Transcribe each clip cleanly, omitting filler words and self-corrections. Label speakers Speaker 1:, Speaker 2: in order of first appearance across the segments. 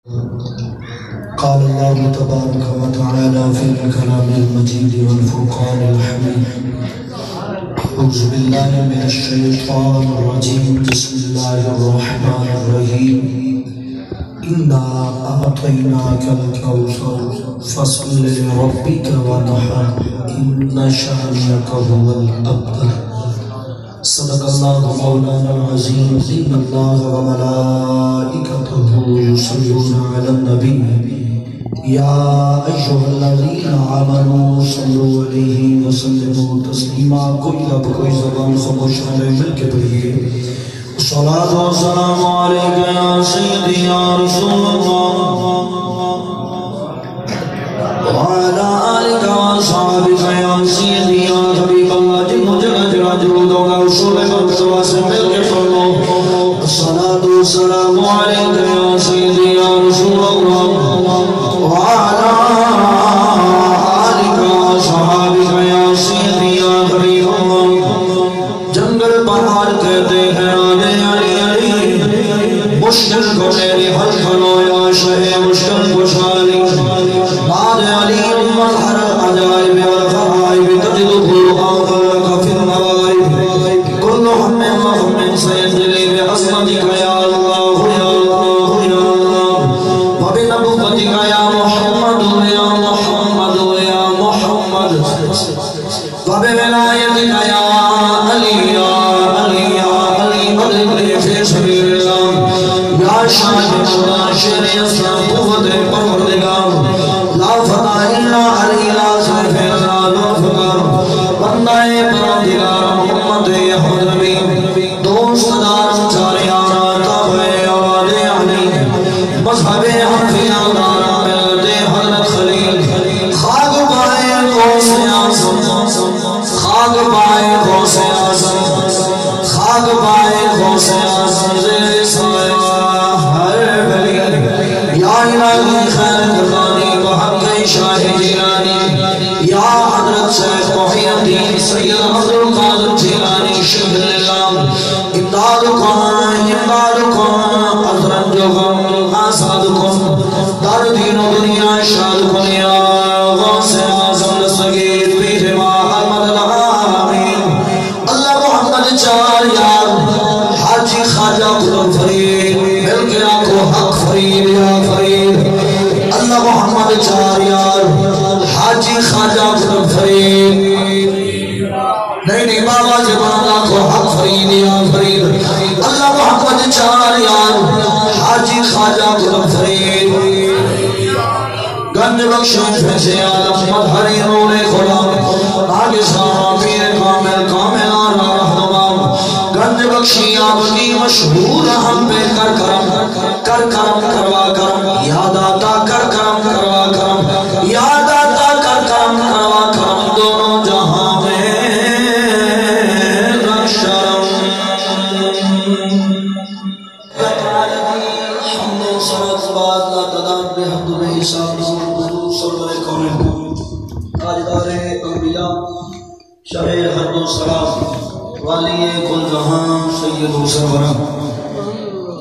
Speaker 1: قال الله تبارك وتعالى في الكلام المجيد والفرقان الحميد أعوذ بالله من الشيطان الرجيم بسم الله الرحمن الرحيم إنا أعطيناك الكوثر فصل لربك وانحر إن شانئك هو الأبتر صدق الله مولانا العظيم إن الله وملائكته يصلون على النبي يا أيها الذين آمنوا صلوا عليه وسلموا تسليما کوئی لب کوئی زبان خاموش علیہ مل کے پڑھیے الصلاة والسلام عليك يا سيدي يا رسول الله وعلى آلك وأصحابك يا سيدي يا حبيب الله جل جلاله رسول الله مل کے پڑھو الصلاة والسلام عليك يا سيدي يا رسول الله وعلى آلك وأصحابك يا سيدي يا حبيب الله جنگل پہاڑ کہتے ہیں آنے علی مشکل کو میری حل کرو یا شہ مشکل کو شالی بعد علی مظہر عجائب والغائب تجد قرآن لك في المغائب كل هم وهم سيجري بعصمتك يا الله يا الله يا الله وبنبوتك يا محمد يا محمد يا محمد وبولايتك يا علي يا علي يا علي أدرك لي في سبيل الله يا شاهد الناشر يسلم قوة پروردگار لا فتح إلا علي لا سيف إلا لا فقر بندہ پروردگار محمد یحمد نبی دوست دار چاریانا تابع اولاد علی مذہب حنفیہ دارا ملت حضرت خلیل خاک پائے غوث اعظم خاک پائے غوث اعظم خاک پائے غوث اعظم زیر سایہ ہر بلی یا الہی خیر قربانی بحق شاہ جیلانی یا حضرت شیخ محی الدین سید عبد القادر جیلانی شیخ اللہ امدادکم ازرنجکم آسادکم در دین و دنیا شادکم یا غوث اعظم دستگیر پیر محمد العالمین اللہ محمد چار یار حاجی خواجہ قدم فرید مل کے آنکھو حق فرید یا فرید اللہ محمد چار یار حاجی خواجہ قدم فرید نہیں بابا جبان آنکھو حق فرید یا فرید اللہ محمد چار یار حاجی خواجہ قدم فرید گنج بخشن فیسے آدم مدھری نور خدا آگے سارا پیر کامل کامل آرہ رہنمام گنج بخشی آپ کی مشہور ہم پہ کر کرم کروا کرم یاد آتا کر کرم کروا کرم یاد آتا کر کرم کروا کرم دونوں جہاں میں رشرم حمد و صلات بعد لا تدار بحمد و حساب حضور سرور کون تاجدار انبیاء شاہ حمد و صلات والی کل جہاں سید و سرورہ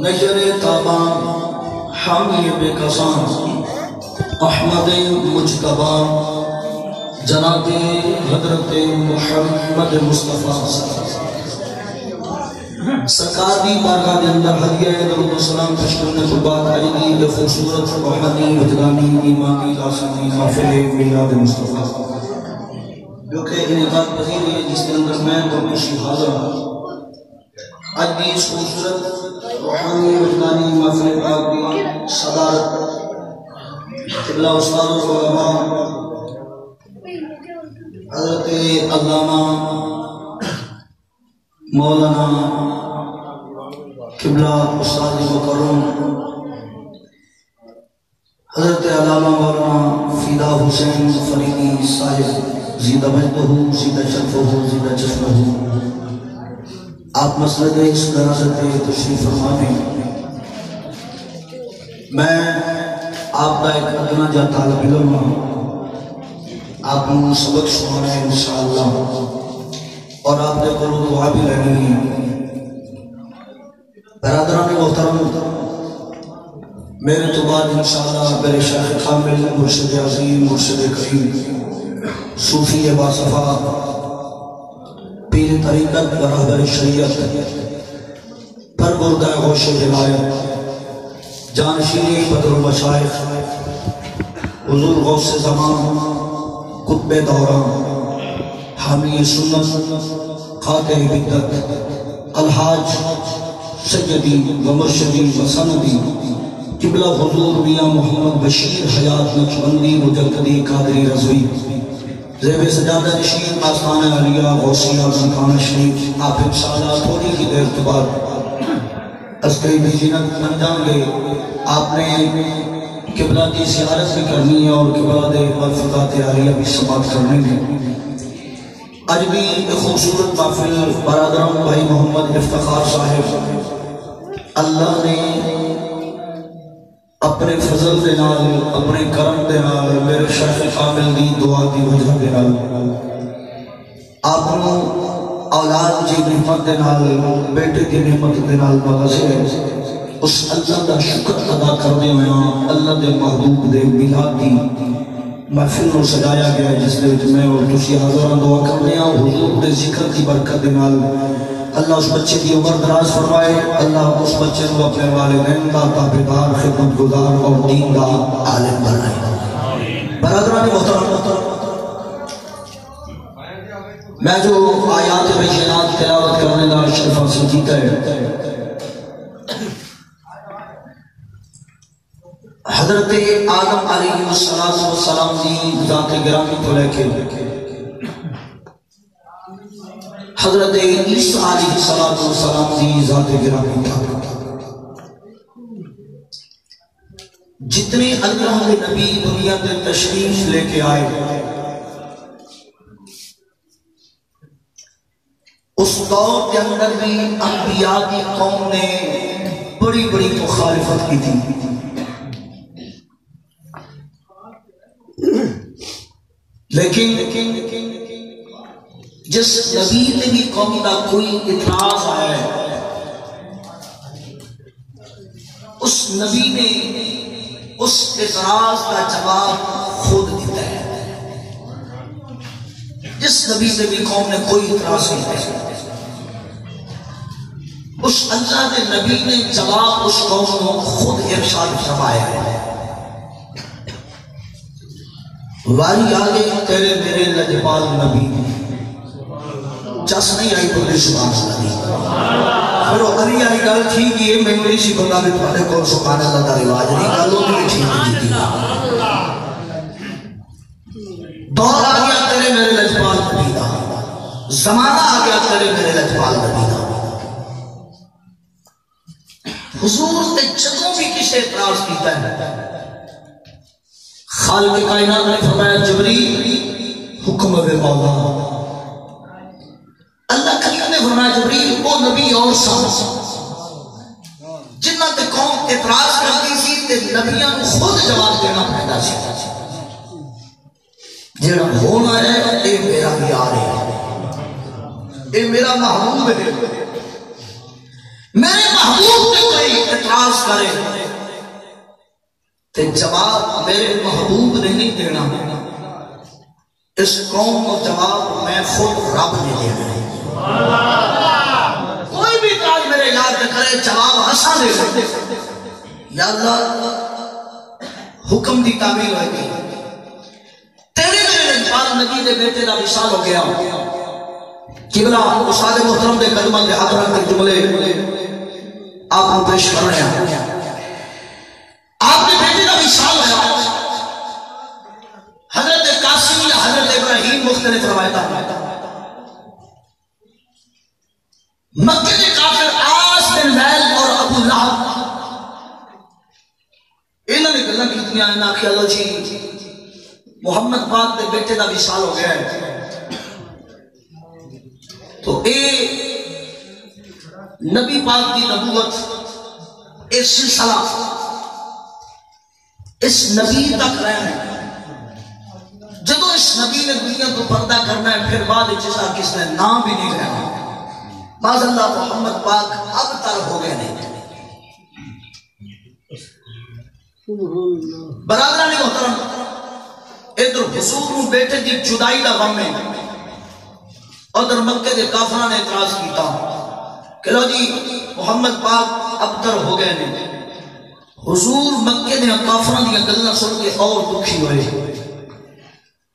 Speaker 1: نجر تابان حامی بے کسان احمد مجتبہ جناب حضرت محمد مصطفیٰ سرکار دی بارگاہ دے اندر ہدیہ درود و سلام پیش کرنے کے بعد آئی گی یہ خوبصورت روحانی وجدانی ایمانی لازمی محفل میلاد مصطفیٰ جو کہ انعقاد پذیر ہے جس کے اندر میں درمیشی حاضر ہوں آج بھی اس خوبصورت روحانی وجدانی محفل پاک دی صدارت قبلہ استاد و علماء حضرت علامہ مولانا قبلہ استاد مکرم حضرت علامہ مولانا فیدہ حسین فریدی صاحب زیدہ مجدہ زیدہ شرفہ زیدہ چشمہ آپ مسجد اس دراست تشریف فرمانے میں آپ کا ایک ادنا جا طالب علم آپ کو سبق سنانے انشاءاللہ اور آپ نے کو دعا بھی لینی ہے برادران محترم میرے تو بعد انشاءاللہ میرے شیخ کامل مرشد عظیم مرشد کریم صوفی باصفا پیر طریقت برادر شریعت پر بردہ غوش ولایت جانشینی بدر المشائخ حضور غوث زمان قطب دوران حامی سنت قاطع بدت الحاج سیدی و مرشدی و سندی قبلہ حضور میاں محمد بشیر حیات نقشبندی مجددی قادری رضوی زیب سجادہ نشین آستان علیہ غوثیہ مکان شریف آپ انشاءاللہ تھوڑی ہی دیر کے بعد اسکری بھی زینت بن جائیں گے. آپ نے قبلہ کی زیارت بھی کرنی ہے اور قبلہ دے مرفقات عالیہ بھی سماعت کرنے ہیں. آج بھی خوبصورت محفل برادران بھائی محمد افتخار صاحب اللہ نے اپنے فضل دے نال اپنے کرم دے نال میرے شیخ کامل دی دعا دی وجہ دے نال آپ کو اولاد جی نعمت دے نال بیٹے کی نعمت دے نال نوازے. اس اللہ دا شکر ادا کرنے ہویا اللہ دے محبوب دے میلاد دی محفل کو سجایا گیا جس دے وچ میں اور تسی حاضراں دعا کرنے ہاں حضور دے ذکر کی برکت دے نال اللہ اس بچے کی عمر دراز فرمائے. اللہ اس بچے کو اپنے والدین کا تابعدار خدمت گزار اور دین کا عالم بنائے. برادران محترم میں جو آیات بینات تلاوت کرنے کا شرف حاصل کیتا ہے حضرت آدم علیہ السلام کی ذات گرامی کو لے کے حضرت عیسیٰ علیہ السلام کی ذات گرامی تھا. جتنے اللہ کے نبی دنیا کے تشریف لے کے آئے اس دور کے اندر بھی انبیاء کی قوم نے بڑی بڑی مخالفت کی تھی. لیکن جس نبی نے بھی قوم کا کوئی اعتراض آیا ہے اس نبی نے اس اعتراض کا جواب خود دیتا ہے. جس نبی نے بھی قوم نے کوئی اعتراض نہیں کیا اس اللہ کے نبی نے جواب اس قوم کو خود ارشاد فرمایا ہے. واری آگے تیرے میرے لجپال نبی چس نہیں آئی بولے سبحان اللہ. پھر وہ علی علی گل ٹھیک ہے میں نہیں سی بتا بھی تھوڑے کو سبحان اللہ کا رواج نہیں گلوں بھی ٹھیک نہیں تھی. دور آ گیا تیرے میرے لجپال نبی دا زمانہ آ گیا تیرے میرے لجپال نبی دا. حضور نے جدوں بھی کسی اعتراض کیتا ہے خالق کائنات نے فرمایا جبریل حکم دے مولا. اللہ کریم نے فرمایا جبریل وہ نبی اور سن جنہاں تے قوم اعتراض کرتی سی تے نبیاں کو خود جواب دینا پڑتا سی. جڑا ہونا ہے اے میرا یار ہے اے میرا محبوب ہے. میرے محبوب تے کوئی اعتراض کرے تے جواب میرے محبوب نے نہیں دینا اس قوم کو جواب میں خود رب نے دینا ہے. کوئی بھی کاج میرے یاد کرے جواب ہسا دے سکتے یا اللہ حکم دی تعمیل ہوئے گی. تیرے میرے لجپال نبی دے بیٹے دا وصال ہو گیا. قبلہ استاد محترم دے قدماں دے ہاتھ رکھ کے جملے آپ کو پیش کر رہے ہیں. آپ کے بیٹے کا وصال ہوا حضرت قاسم یا حضرت ابراہیم مختلف روایتاں مکے کے کافر آس بن ویل اور ابو لہب انہوں نے گلاں کیتیاں انہاں خیالو جی محمد پاک دے بیٹے کا وصال ہو گیا ہے تو اے نبی پاک کی نبوت اے سلسلہ اس نبی تک رہنا ہے. جدو اس نبی نے دنیا کو پردہ کرنا ہے پھر بعد جیسا کس نے نام بھی نہیں رہنا. باز اللہ محمد پاک اب تر ہو گئے نہیں. برادران محترم ادھر حضور بیٹے دی جدائی دا غم ہے، ادھر مکے دے کافراں نے اعتراض کیتا کہ لو جی محمد پاک ابتر ہو گئے نے۔ حضور مکے دے کافراں دی گلاں سن کے اور دکھی ہوئے۔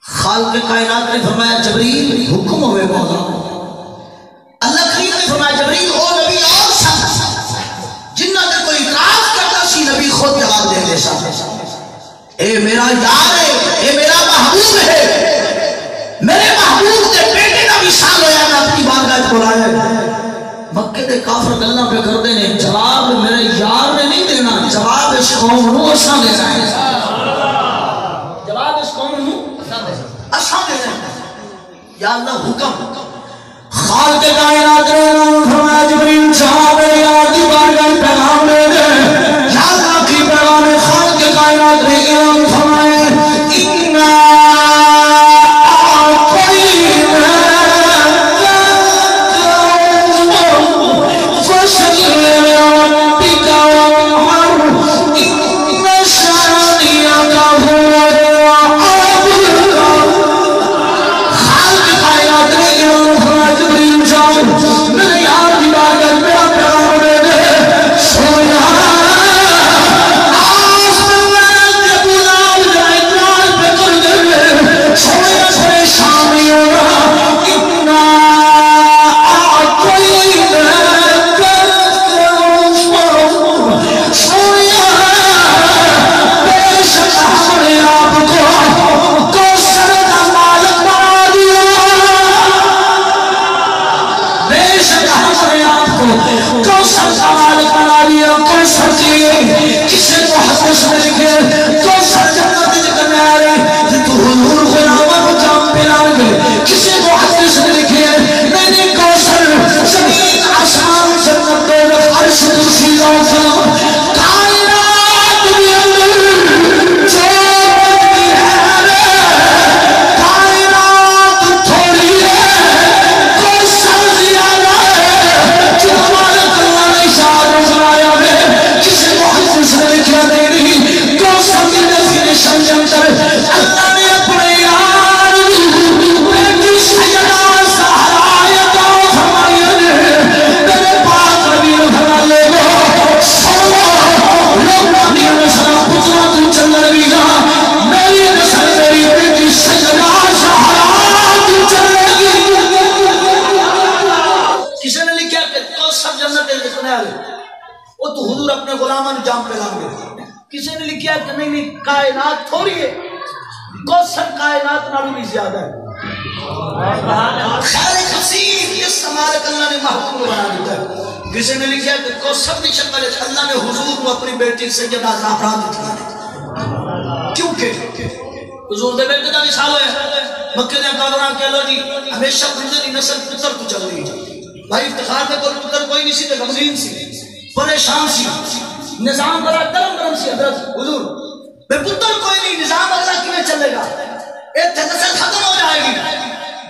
Speaker 1: خالق کائنات نے فرمایا جبریل حکم ہوئے مولا۔ اللہ کریم نے فرمایا جبریل او نبی اور سب جنہ تے کوئی اعتراض کرتا سی نبی خود جواب دے دے سا۔ اے میرا یار ہے، اے میرا محبوب ہے، میرے محبوب دے بیٹے کا وصال ہویا میں اپنی بارگاہ بلایا۔ مکے دے کافر گلاں پہ کردے نے، جواب میرے یار نے نہیں دینا، جواب اس قوم نو اساں دینا ہے، جواب اس قوم نو اساں دینا ہے۔ یا اللہ حکم خالق کائنات نے فرمایا جبریل جا میرے یار دی بارگاہ پیغام دے دے۔ یا اللہ کی پیغام خالق کائنات نے اعلان فرمایا کائنات تھوڑی ہے، کوثر کائنات نالوں بھی زیادہ ہے۔ خیر خصیر یہ سمارک اللہ نے محبوب بنا دیتا ہے۔ کسی نے لکھا کہ کوثر کی شکل اللہ نے حضور کو اپنی بیٹی سیدہ زہرا دیا، کیونکہ حضور دے بیٹے کا وصال ہوئے۔ مکے دے کافراں کہہ لو جی ہمیشہ بندے دی نسل پتر تو چل رہی ہے، بھائی افتخار میں کوئی پتر کوئی نہیں سی، تے غمگین سی، پریشان سی، نظام بڑا گرم سی۔ حضرت حضور بے پتر کوئی نہیں، نظام اگلا کیوں چلے گا؟ ایک نسل ختم ہو جائے گی،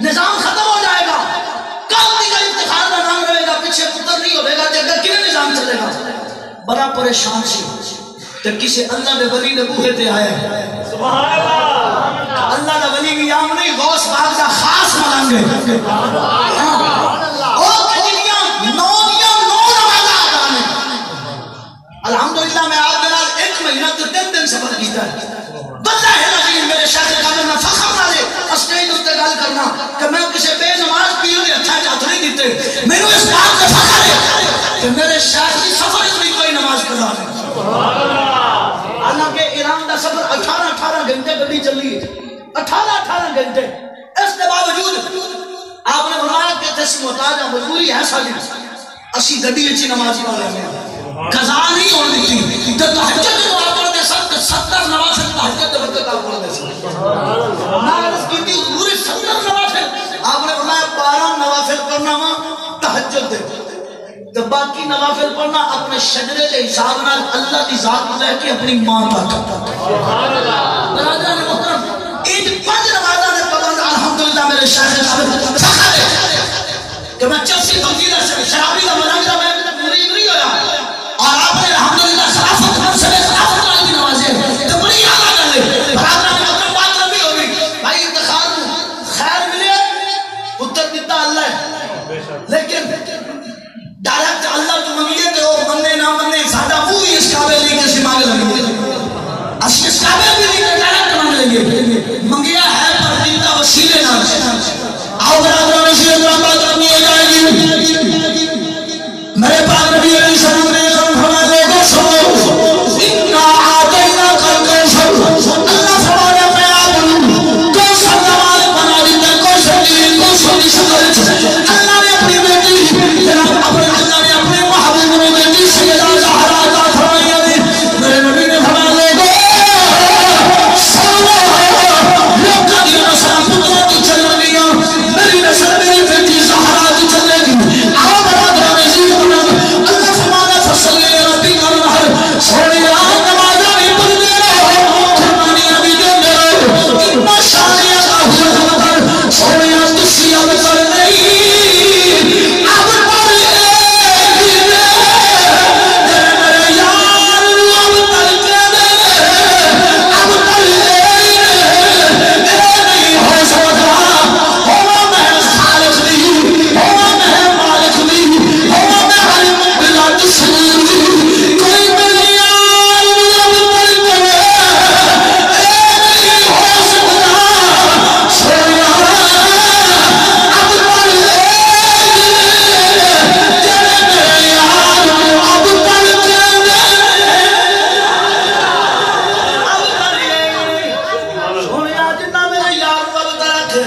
Speaker 1: نظام ختم ہو جائے گا، کل بھی کا افتخار کا نام رہے گا، پیچھے پتر نہیں ہوئے گا، جگہ کیوں نظام چلے گا؟ بڑا پریشان سی، تو کسی اللہ نے ولی نے بوہے تے آیا، سبحان اللہ، اللہ نے ولی کی یام نہیں، غوث باغ کا خاص ملانگے، الحمدللہ میں آپ دراز ایک مہینہ تو 3 دن سفر کیتا ہے۔ بندہ ہے نظیر میرے شیخ قابل میں فخر نہ لے اسٹیج استقال کرنا کہ میں کسی بے نماز پیوں نے اچھا چاہتا نہیں دیتے، میرے اس بات سے فخر ہے کہ میرے شیخ کی سفر اتنی کوئی نماز کرنا ہے۔ حالانکہ ایران کا سفر 18 گھنٹے گھڑی چلی ہے، 18 گھنٹے، اس کے باوجود آپ نے فرمایا کہ تسی محتاج مجبوری ہے سالی اسی گھڑی اچھی نماز پڑھ رہے ہیں، قضا نہیں ہونے دیتی، تو تحجد کو آپ پڑھ دے سکتے 70 نوافل تحجد وقت آپ پڑھ دے سکتے، ناغذ کی تھی پوری 70 نوافل، آپ نے فرمایا 12 نوافل پڑھنا ہوا تحجد دے، تو باقی نوافل پڑھنا اپنے شجرے کے حساب نال اللہ کی ذات لے کے اپنی ماں تک۔ برادران محترم ان 5 نمازوں نے پابند الحمدللہ میرے شاہد فخر ہے کہ میں چلسی فقیدہ سے شرابی کا مناظرہ میں مرید نہیں ہویا، اور آپ نے الحمدللہ خلافت منصب خلافت والی نمازیں منگیا ہے پر دیتا وسیلے نہ آؤ برادروں میں سے ایک بات کرنی ہے جائے گی میرے پاک نبی علیہ السلام نے فرمایا لوگوں سنو انا آتینا کل کوثر اللہ فرمایا میں آپ کوثر نماز بنا دیتا کوثر کی شکل اللہ نے اپنی بیٹی جناب اپنے اللہ نے اپنے محبوب میں بیٹی سیدہ زہرا کا فرمایا میرے نبی نے فرمایا لوگوں سنو لوگ کا دیا نسل پتروں کی چل رہی میری نسل میری بیٹی زہرا کی چل رہی آؤ برادروں میں سے اللہ فرمانا فصلی ربی کرنا سوڑی آن نمازہ بھی پڑھ دے رہو قربانیاں بھی دے رہو اتنا شانیہ کا ہوا مطر سوڑی آن تسی اب کر نہیں اب پڑھ لے میرے یار اب پڑھ کے دے اب پڑھ لے نہیں ہو سکتا ہوا میں خالق نہیں ہوا میں مالک نہیں ہوا میں حلم بلا تسلیم نہیں کوئی میری یار اب پڑھ کے دے نہیں ہو سکتا سویا اب پڑھ لے میرے یار اب پڑھ کے دے سونیا جنہ میرے یار کو اب تک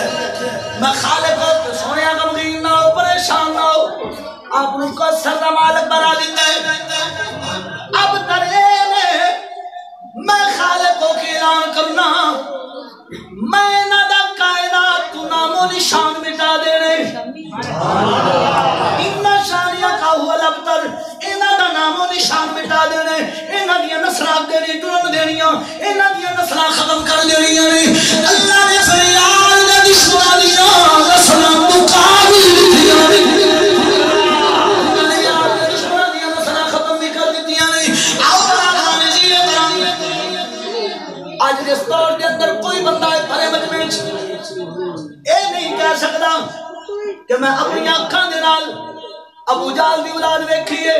Speaker 1: میں خالق ہوں سونیا غمگین نہ ہو پریشان نہ ہو آپ ان کو سر مالک بنا دیتا ہے اب ترے میں خالق کو اعلان کرنا میں نہ دا کائنات تو نام و نشان مٹا دینے انہ شانیہ کا ہوا لبتر انہ دا نام و نشان مٹا دینے انہ دیا نسلات دینی درم دینیاں انہ دیا نسلات ختم کر دینیاں اللہ نے فریاد دے دشمنا دیا نسلات مقابل دیا دشمنا دیا نسلات ختم بھی کر دیا آؤ برادران جیے بران آج اس دور کے اندر کوئی بندہ ہے پرے مجمع اے نہیں کہہ سکتا کہ میں اپنی آنکھاں دے نال ابو جہل دی اولاد ویکھیے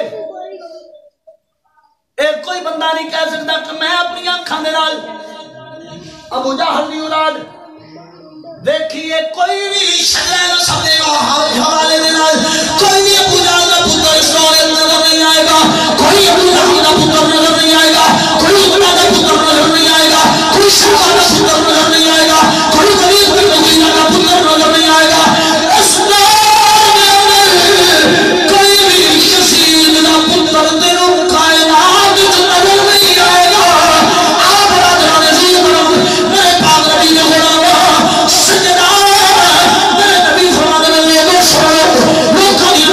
Speaker 1: اے کوئی بندہ نہیں کہہ سکتا کہ میں اپنی آنکھاں دے نال ابو جہل دی اولاد ویکھیے کوئی بھی شلے نہ سمجھے گا حوالے دے نال کوئی بھی ابو جہل دا پتر اس دور کے اندر نہیں آئے گا کوئی ابو جہل دا پتر نظر نہیں آئے گا کوئی عتبہ دا پتر نظر نہیں آئے گا کوئی شیبہ دا پتر نظر نہیں آئے گا کوئی ولید بن مغیرہ دا پتر نظر نہیں آئے گا اس دور کے اندر کوئی بھی یزید دا پتر تینوں کائنات وچ نظر نہیں آئے گا آپ برادران عزیز میرے پاک نبی نے غلام سجدہ میرے نبی فرمانے میں لوگوں سنو لوگوں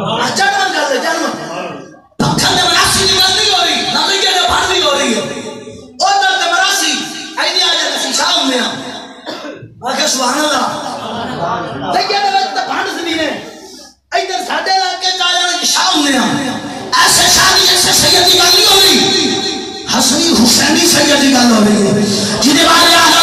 Speaker 1: جنم کر دے جنم پکھن دے مراسی دی گل نہیں ہو رہی نہ لگے دے بھر نہیں ہو رہی ہے ادھر دے مراسی اینی آ جائے سی شام میں آکھے سبحان اللہ لگے دے وچ تے بھر نہیں ہے ادھر ساڈے علاقے چ آ جائے شام میں ایسے شادی ایسے سید کی گل نہیں ہو رہی حسنی حسینی سید کی گل ہو رہی ہے جنہیں والے آدھا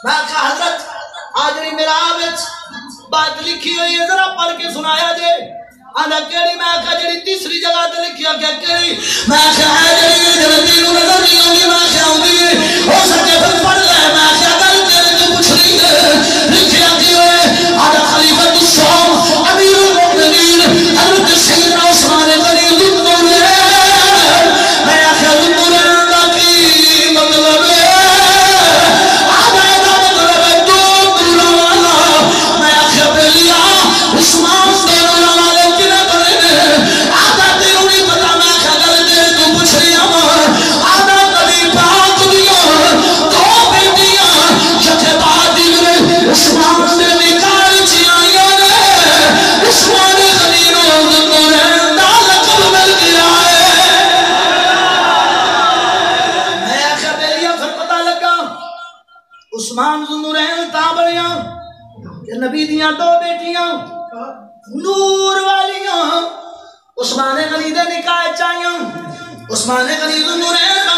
Speaker 2: میں کہا حضرت آجری میرا آوچ بات لکھی ہوئی ہے ذرا پڑھ کے سنایا جے آدھا کیڑی میں کہا جڑی تیسری جگہ تے لکھی ہو کیا کیڑی میں کہا آجری جلدی نو نظر نہیں ہوگی میں کہا ہوگی ہو سکے پھر پڑھ لے میں کہا اگر تیرے تو کچھ نہیں ہے لکھیا کی ہوئے آدھا خلیفۃ الشام امیر المؤمنین حضرت سیدنا عثمان غنی نبی دیاں دو بیٹیاں نور والیاں عثمان غنی دے نکاح چاہیاں عثمان غنی نورین